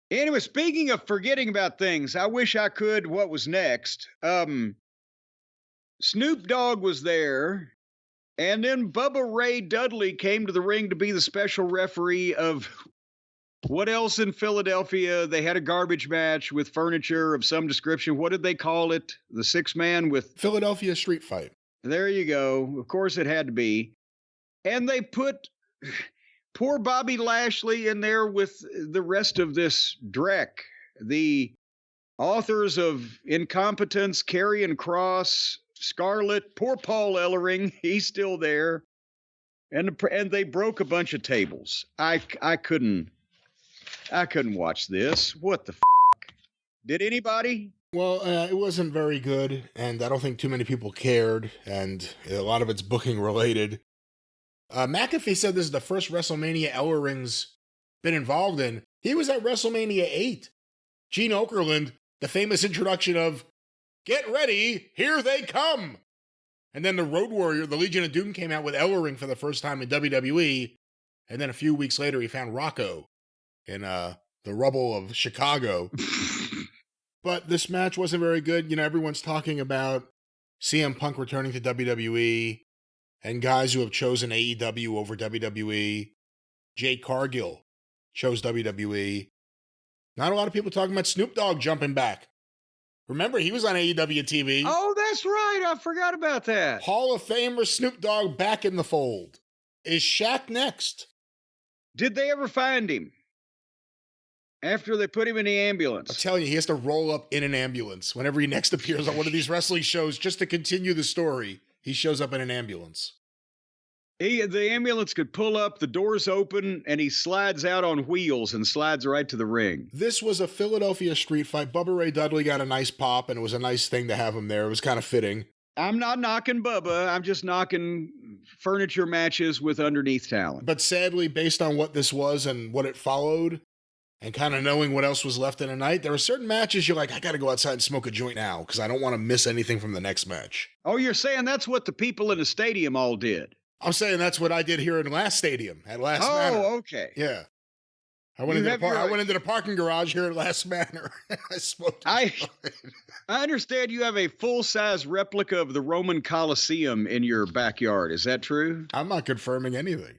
Anyway, speaking of forgetting about things, I wish I could. What was next? Snoop Dogg was there, and then Bubba Ray Dudley came to the ring to be the special referee of what else in Philadelphia? They had a garbage match with furniture of some description. What did they call it? The 6-man with Philadelphia Street Fight. There you go. Of course it had to be. And they put poor Bobby Lashley in there with the rest of this dreck. The authors of Incompetence, Karrion Kross, Scarlett, poor Paul Ellering, he's still there. And they broke a bunch of tables. I couldn't watch this. What the Did anybody? Well, it wasn't very good, and I don't think too many people cared, and a lot of it's booking related. McAfee said this is the first WrestleMania Ellering's been involved in. He was at WrestleMania 8. Gene Okerlund, the famous introduction of, "Get ready, here they come!" And then the Road Warrior, the Legion of Doom, came out with Ellering for the first time in WWE, and then a few weeks later he found Rocco in the rubble of Chicago. But this match wasn't very good. You know, everyone's talking about CM Punk returning to WWE and guys who have chosen AEW over WWE. Jade Cargill chose WWE. Not a lot of people talking about Snoop Dogg jumping back. Remember, he was on AEW TV. Oh, that's right. I forgot about that. Hall of Famer Snoop Dogg back in the fold. Is Shaq next? Did they ever find him? After they put him in the ambulance. I'm telling you, he has to roll up in an ambulance whenever he next appears on one of these wrestling shows just to continue the story. He shows up in an ambulance. The ambulance could pull up, the doors open, and he slides out on wheels and slides right to the ring. This was a Philadelphia street fight. Bubba Ray Dudley got a nice pop, and it was a nice thing to have him there. It was kind of fitting. I'm not knocking Bubba. I'm just knocking furniture matches with underneath talent. But sadly, based on what this was and what it followed, and kind of knowing what else was left in the night, there were certain matches you're like, I got to go outside and smoke a joint now because I don't want to miss anything from the next match. Oh, you're saying that's what the people in the stadium all did? I'm saying that's what I did here in last stadium at Last Manor. Oh, okay. Yeah. I went into the parking garage here at Last Manor. I smoked a joint. I understand you have a full-size replica of the Roman Colosseum in your backyard. Is that true? I'm not confirming anything.